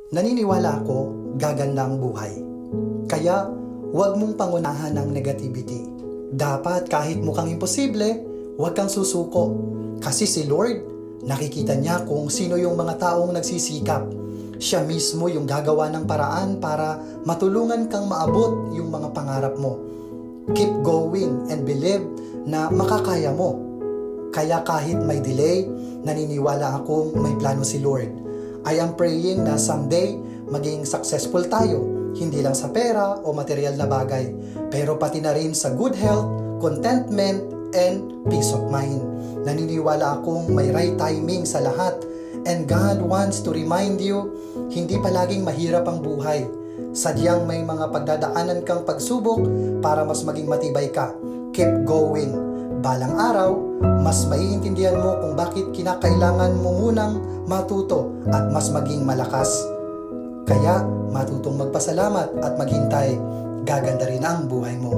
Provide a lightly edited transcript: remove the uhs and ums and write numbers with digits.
Naniniwala ako, gaganda ang buhay. Kaya, huwag mong pangunahan ng negativity. Dapat kahit mukhang imposible, huwag kang susuko. Kasi si Lord, nakikita niya kung sino yung mga taong nagsisikap. Siya mismo yung gagawa ng paraan para matulungan kang maabot yung mga pangarap mo. Keep going and believe na makakaya mo. Kaya kahit may delay, naniniwala akong may plano si Lord. I am praying na someday maging successful tayo, hindi lang sa pera o material na bagay, pero pati na rin sa good health, contentment, and peace of mind. Naniniwala akong may right timing sa lahat, and God wants to remind you, hindi palaging mahirap ang buhay. Sadyang may mga pagdadaanan kang pagsubok para mas maging matibay ka. Keep going. Balang araw, mas maiintindihan mo kung bakit kinakailangan mo munang matuto at mas maging malakas. Kaya matutong magpasalamat at maghintay, gaganda rin ang buhay mo.